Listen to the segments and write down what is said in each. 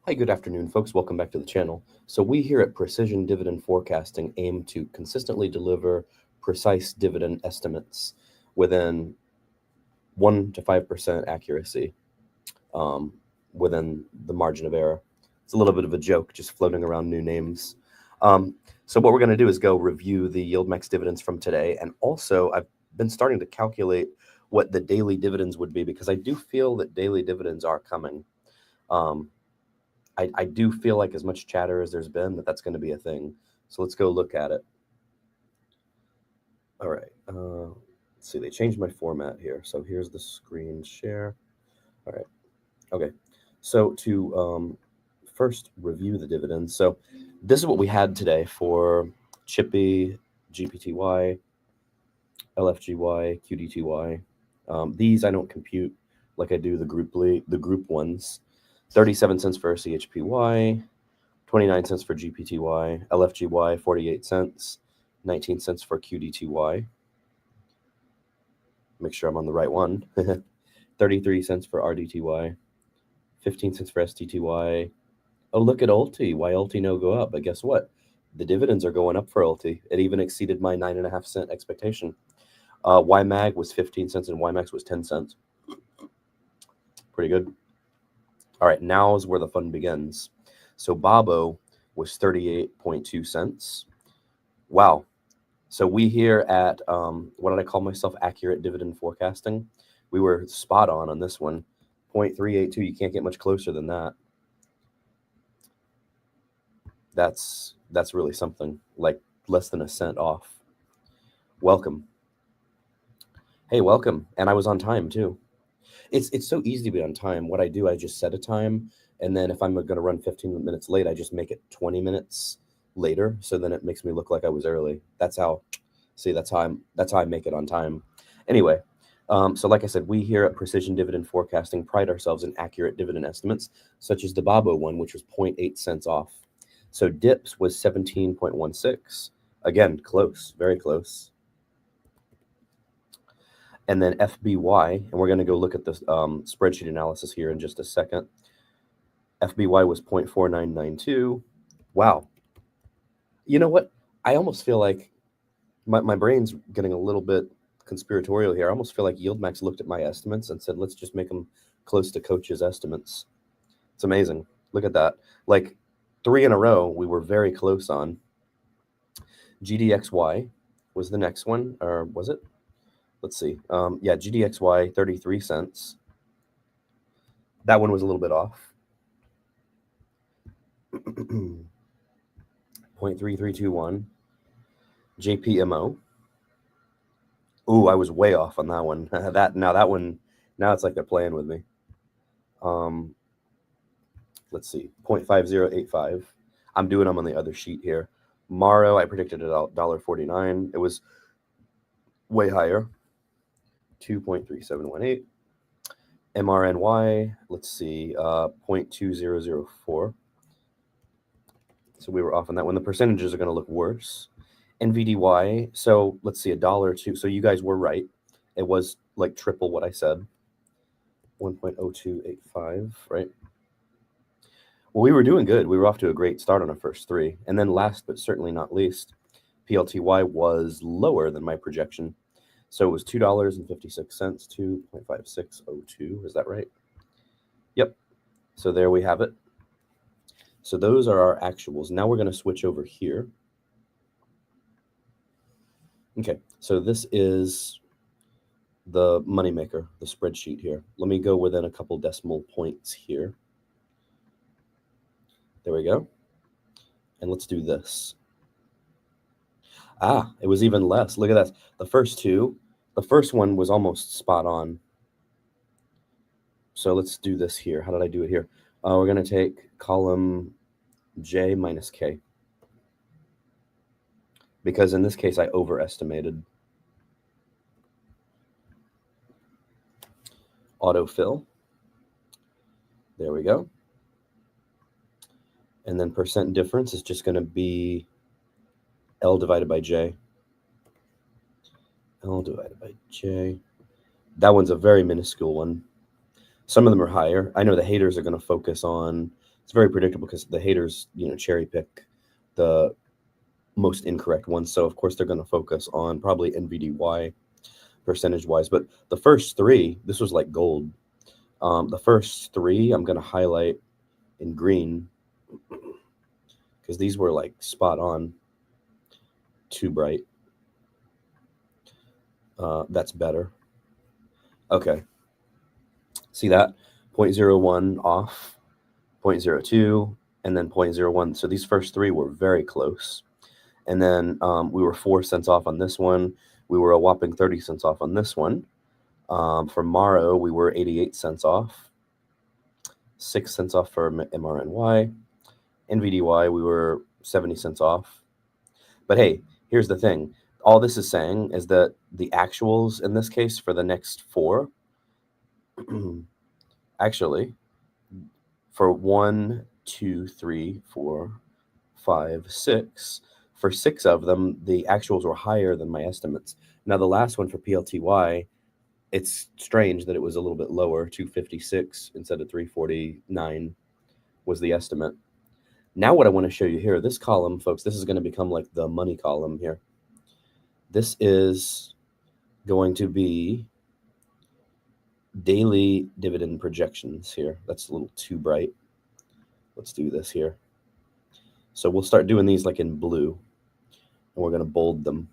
Hi, good afternoon, folks. Welcome back to the channel. So we here at Precision Dividend Forecasting aim to consistently deliver precise dividend estimates within 1 to 5% accuracy um, within the margin of error. It's a little bit of a joke, just floating around new names. So what we're going to do is go review the YieldMax dividends from today. And also, I've been starting to calculate what the daily dividends would be because I do feel that daily dividends are coming. I do feel like as much chatter as there's been that's going to be a thing. So let's go look at it. All right. Let's see. They changed my format here. So here's the screen share. All right. Okay. So to first review the dividends. So this is what we had today for Chippy, GPTY, LFGY, QDTY. These I don't compute like I do the group ones. 37 cents for CHPY, 29 cents for GPTY, LFGY 48 cents, 19 cents for QDTY. Make sure I'm on the right one. 33 cents for RDTY, 15 cents for STTY. Oh, look at Ulti. Why Ulti no go up? But guess what? The dividends are going up for Ulti. It even exceeded my 9.5 cent expectation. YMAG was 15 cents and YMAX was 10 cents. Pretty good. All right, now is where the fun begins. So Bobo was 38.2 cents. Wow. So we here at, what did I call myself? Accurate dividend forecasting. We were spot on this one. 0.382, you can't get much closer than that. That's really something, like less than a cent off. Welcome. Hey, welcome. And I was on time too. It's so easy to be on time. What I do, I just set a time, and then if I'm going to run 15 minutes late, I just make it 20 minutes later, so then it makes me look like I was early. That's how I make it on time. Anyway, so like I said, we here at Precision Dividend Forecasting pride ourselves in accurate dividend estimates, such as the Bobo one, which was 0.8 cents off. So dips was 17.16. Again, close, very close. And then FBY, and we're going to go look at the spreadsheet analysis here in just a second. FBY was 0.4992. Wow. You know what? I almost feel like my brain's getting a little bit conspiratorial here. I almost feel like YieldMax looked at my estimates and said, let's just make them close to Coach's estimates. It's amazing. Look at that. Like 3 in a row, we were very close on. GDXY was the next one, or was it? Let's see. Yeah, GDXY, 33 cents. That one was a little bit off. 0.3321. JPMO. Ooh, I was way off on that one. Now it's like they're playing with me. Let's see. 0.5085. I'm doing them on the other sheet here. Maro, I predicted $1.49. It was way higher. 2.3718. MRNY, let's see, 0.2004. So we were off on that one. The percentages are going to look worse. NVDY, so let's see, $1.02. So you guys were right. It was like triple what I said. 1.0285, right? Well, we were doing good. We were off to a great start on our first 3. And then last but certainly not least, PLTY was lower than my projection. So it was $2.56, 2.5602. Is that right? Yep. So there we have it. So those are our actuals. Now we're going to switch over here. Okay, so this is the moneymaker, the spreadsheet here. Let me go within a couple decimal points here. There we go. And let's do this. Ah, it was even less. Look at that. The first 2, the first one was almost spot on. So let's do this here. How did I do it here? We're going to take column J minus K. Because in this case, I overestimated. Autofill. There we go. And then percent difference is just going to be L divided by J. L divided by J. That one's a very minuscule one. Some of them are higher. I know the haters are going to focus on It's very predictable because the haters, cherry pick the most incorrect ones. So of course they're going to focus on probably NVDY percentage wise. But the first three, this was like gold. The first three I'm going to highlight in green because these were like spot on. Too bright. That's better. Okay. See that? 0.01 off, 0.02, and then 0.01. So these first three were very close. And then we were 4 cents off on this one. We were a whopping 30 cents off on this one. For Maro, we were 88 cents off. 6 cents off for MRNY. NVDY, we were 70 cents off. But hey, here's the thing. All this is saying is that the actuals in this case for the next 4, actually, for 1, 2, 3, 4, 5, 6, for 6 of them, the actuals were higher than my estimates. Now, the last one for PLTY, it's strange that it was a little bit lower, 256 instead of 349 was the estimate. Now what I want to show you here, this column, folks, this is going to become like the money column here. This is going to be daily dividend projections here. That's a little too bright. Let's do this here. So we'll start doing these like in blue, and we're going to bold them.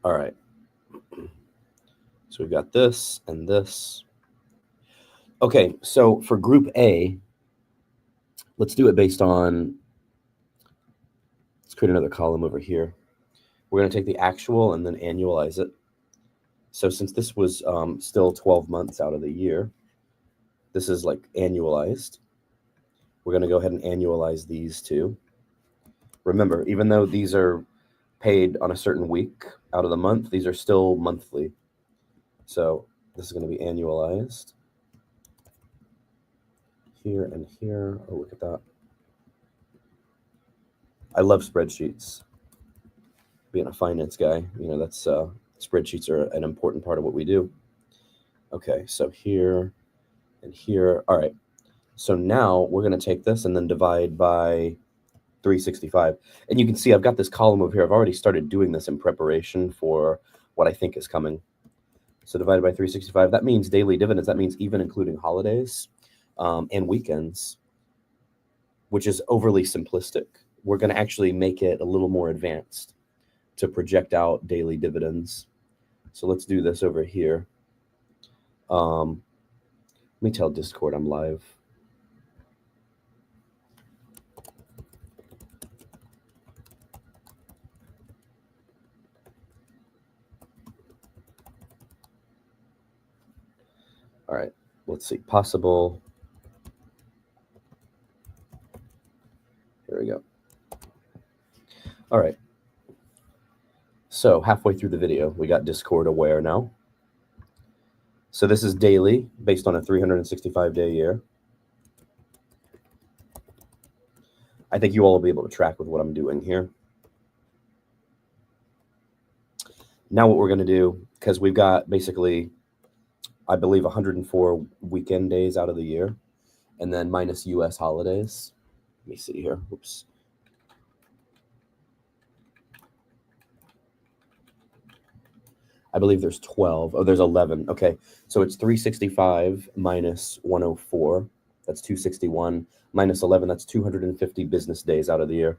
All right. So we've got this and this. Okay, so for group A, let's do it based on, let's create another column over here. We're going to take the actual and then annualize it. So since this was still 12 months out of the year, this is like annualized. We're going to go ahead and annualize these two. Remember, even though these are paid on a certain week out of the month, these are still monthly. So this is going to be annualized. Here and here. Oh, look at that. I love spreadsheets. Being a finance guy, that's spreadsheets are an important part of what we do. Okay, so here and here. All right. So now we're going to take this and then divide by 365. And you can see I've got this column over here. I've already started doing this in preparation for what I think is coming. So divided by 365, that means daily dividends. That means even including holidays and weekends, which is overly simplistic. We're going to actually make it a little more advanced to project out daily dividends. So let's do this over here. Let me tell Discord I'm live. All right, let's see, possible. Here we go. All right. So halfway through the video, we got Discord aware now. So this is daily based on a 365-day year. I think you all will be able to track with what I'm doing here. Now what we're going to do, because we've got basically, I believe, 104 weekend days out of the year, and then minus US holidays. Let me see here. Oops. I believe there's 12. Oh, there's 11. Okay, so it's 365 minus 104. That's 261. Minus 11, that's 250 business days out of the year.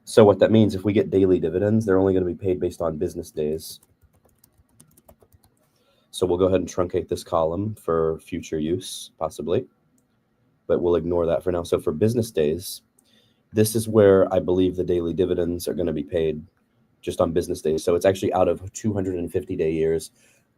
So what that means, if we get daily dividends, they're only going to be paid based on business days. So we'll go ahead and truncate this column for future use, possibly. But we'll ignore that for now. So for business days, this is where I believe the daily dividends are going to be paid just on business days. So it's actually out of 250-day years.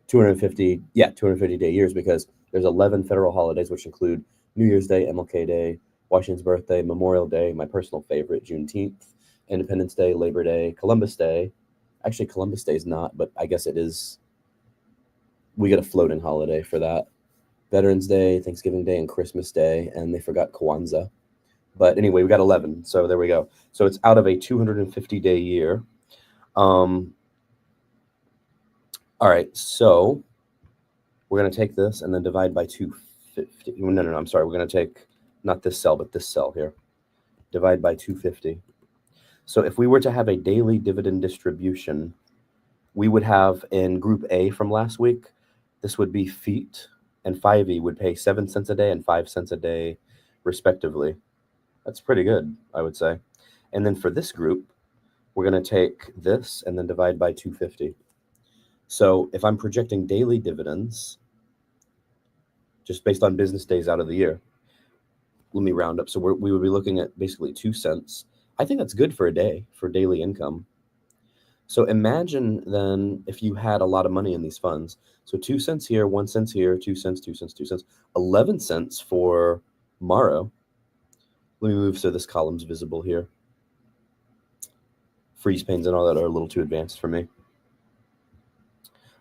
250-day years, because there's 11 federal holidays, which include New Year's Day, MLK Day, Washington's birthday, Memorial Day, my personal favorite, Juneteenth, Independence Day, Labor Day, Columbus Day. Actually, Columbus Day is not, but I guess it is. We get a floating holiday for that. Veterans Day, Thanksgiving Day, and Christmas Day, and they forgot Kwanzaa. But anyway, we got 11, so there we go. So it's out of a 250-day year. All right, so We're going to take this and then divide by 250. No, I'm sorry. We're going to take not this cell, but this cell here. Divide by 250. So if we were to have a daily dividend distribution, we would have in Group A from last week, this would be feet, and 5E would pay 7 cents a day and 5 cents a day, respectively. That's pretty good, I would say. And then for this group, we're going to take this and then divide by 250. So if I'm projecting daily dividends, just based on business days out of the year, let me round up. So we would be looking at basically 2 cents. I think that's good for a day, for daily income. So imagine then if you had a lot of money in these funds. So 2 cents here, 1 cent here, 2 cents, 2 cents, 2 cents, 11 cents for Morrow. Let me move so this column's visible here. Freeze panes and all that are a little too advanced for me.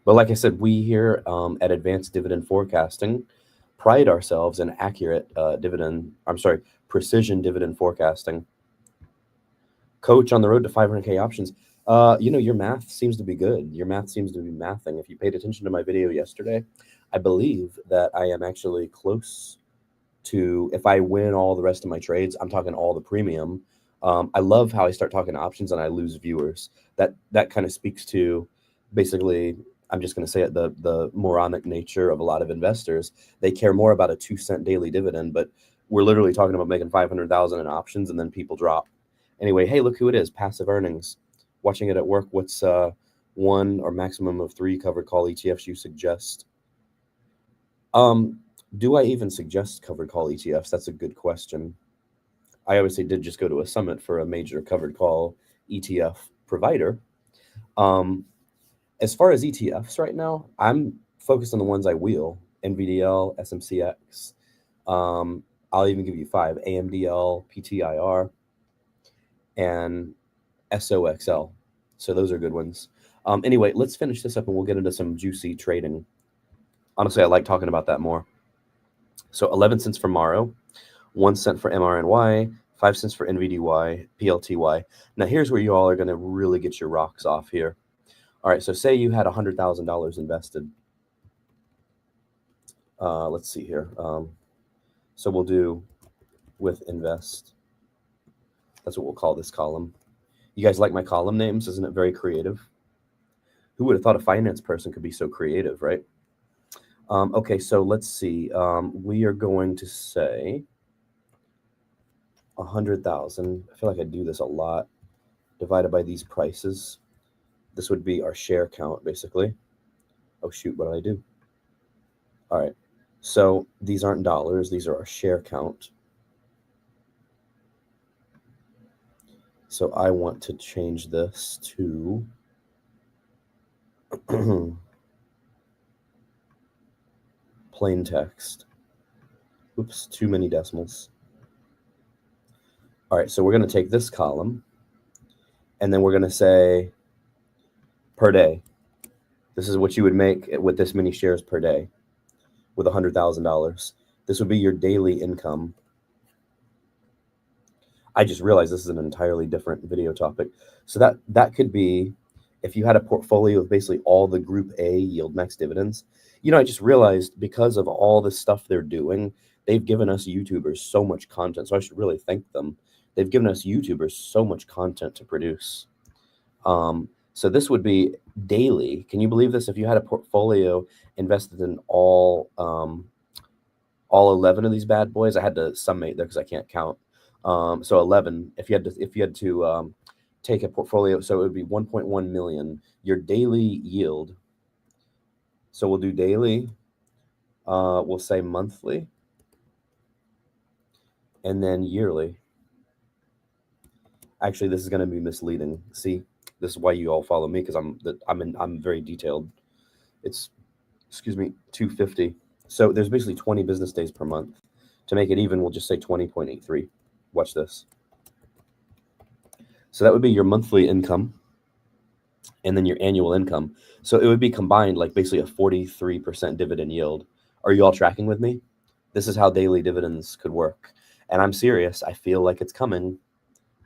But like I said, we here at Advanced Dividend Forecasting pride ourselves in accurate precision dividend forecasting. Coach, on the road to 500K options. Your math seems to be good. Your math seems to be mathing. If you paid attention to my video yesterday, I believe that I am actually close to, if I win all the rest of my trades, I'm talking all the premium. I love how I start talking options and I lose viewers. That kind of speaks to basically, I'm just going to say it, the moronic nature of a lot of investors. They care more about a 2 cent daily dividend, but we're literally talking about making 500,000 in options and then people drop. Anyway, hey, look who it is, passive earnings. Watching it at work, what's 1 or maximum of 3 covered call ETFs you suggest? Do I even suggest covered call ETFs? That's a good question. I obviously did just go to a summit for a major covered call ETF provider. As far as ETFs right now, I'm focused on the ones I wheel, NVDL, SMCX. I'll even give you 5, AMDL, PTIR, and SOXL. So those are good ones. Anyway, let's finish this up and we'll get into some juicy trading. Honestly, I like talking about that more. So 11 cents for Morrow, 1 cent for MRNY, 5 cents for NVDY, PLTY. Now here's where you all are going to really get your rocks off here. All right, so say you had $100,000 invested. Let's see here. So we'll do with invest. That's what we'll call this column. You guys like my column names? Isn't it very creative? Who would have thought a finance person could be so creative, right? Okay, so let's see. We are going to say 100,000. I feel like I do this a lot. Divided by these prices. This would be our share count, basically. Oh, shoot, what did I do? All right, so these aren't dollars. These are our share count. So I want to change this to plain text. Oops, too many decimals. All right, so we're going to take this column, and then we're going to say per day. This is what you would make with this many shares per day with $100,000. This would be your daily income. I just realized this is an entirely different video topic. So that could be if you had a portfolio of basically all the Group A YieldMax dividends. I just realized because of all the stuff they're doing, they've given us YouTubers so much content. So I should really thank them. They've given us YouTubers so much content to produce. So this would be daily. Can you believe this? If you had a portfolio invested in all 11 of these bad boys, I had to summate there because I can't count. So 11. If you had to take a portfolio, so it would be 1.1 million. Your daily yield. So we'll do daily. We'll say monthly, and then yearly. Actually, this is going to be misleading. See, this is why you all follow me, because I'm very detailed. It's 250. So there's basically 20 business days per month. To make it even, we'll just say 20.83. Watch this. So that would be your monthly income and then your annual income. So it would be combined like basically a 43% dividend yield. Are you all tracking with me? This is how daily dividends could work. And I'm serious. I feel like it's coming.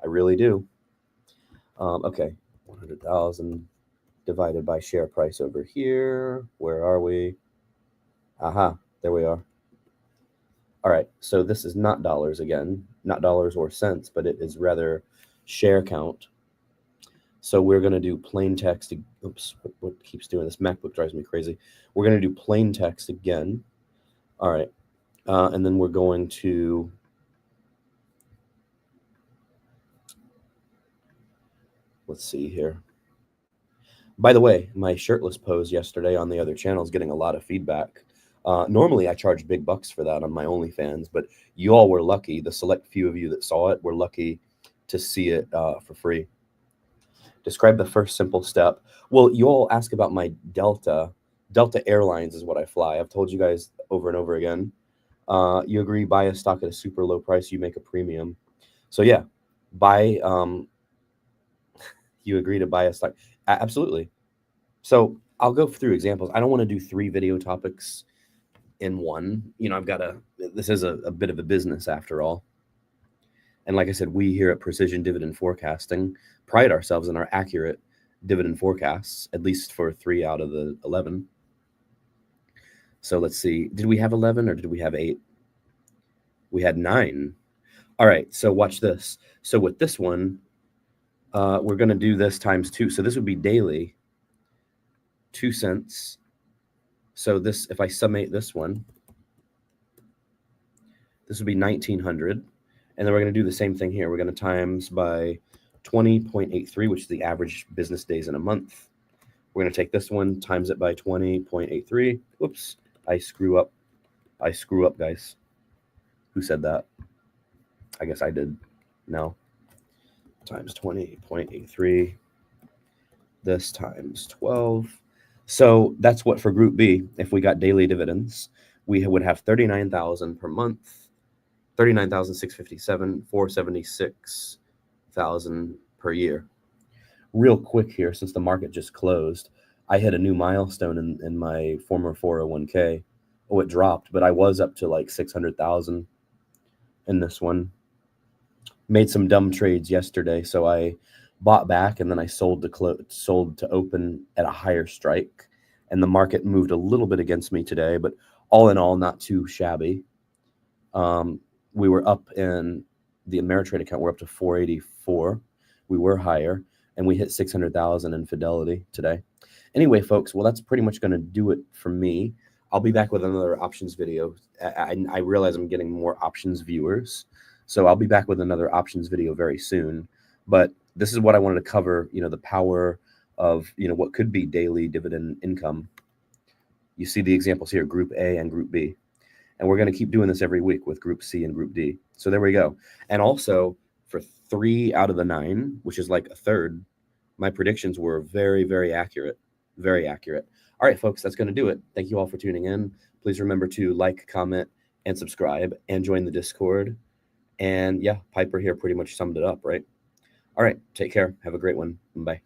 I really do. Okay, 100,000 divided by share price over here. Where are we? Aha, there we are. All right, so this is not dollars again, not dollars or cents, but it is rather share count. So we're going to do plain text. Oops, what keeps doing this? MacBook drives me crazy. We're going to do plain text again. All right, and then we're going to let's see here. By the way, my shirtless pose yesterday on the other channel is getting a lot of feedback. Normally, I charge big bucks for that on my OnlyFans, but you all were lucky. The select few of you that saw it were lucky to see it for free. Describe the first simple step. Well, you all ask about my Delta. Delta Airlines is what I fly. I've told you guys over and over again. You agree, buy a stock at a super low price, you make a premium. So yeah, buy. You agree to buy a stock? Absolutely. So I'll go through examples. I don't want to do 3 video topics in one. You know, this is a bit of a business after all. And like I said, we here at Precision Dividend Forecasting pride ourselves in our accurate dividend forecasts, at least for 3 out of the 11. So let's see. Did we have 11 or did we have 8? We had 9. All right. So watch this. So with this one, we're going to do this times 2. So this would be daily, 2 cents. So this, if I summate this one, this would be 1900. And then we're going to do the same thing here. We're going to times by 20.83, which is the average business days in a month. We're going to take this one, times it by 20.83. Whoops, I screw up. I screw up, guys. Who said that? I guess I did. No. Times 20.83. This times 12. So that's what for Group B, if we got daily dividends, we would have 39,000 per month. 39,657, 476,000 per year. Real quick here, since the market just closed, I hit a new milestone in my former 401k. Oh, it dropped, but I was up to like 600,000 in this one. Made some dumb trades yesterday, so I bought back and then I sold to open at a higher strike, and the market moved a little bit against me today, but all in all, not too shabby. We were up in the Ameritrade account. We're up to 484. We were higher, and we hit 600,000 in Fidelity today. Anyway, folks, well, that's pretty much going to do it for me. I'll be back with another options video. I realize I'm getting more options viewers, so I'll be back with another options video very soon. But this is what I wanted to cover, you know, the power of, you know, what could be daily dividend income. You see the examples here, Group A and Group B. And we're going to keep doing this every week with Group C and Group D. So there we go. And also for 3 out of the 9, which is like a third, my predictions were very, very accurate. Very accurate. All right, folks, that's going to do it. Thank you all for tuning in. Please remember to like, comment, and subscribe, and join the Discord. And yeah, Piper here pretty much summed it up, right? All right, take care. Have a great one. Bye.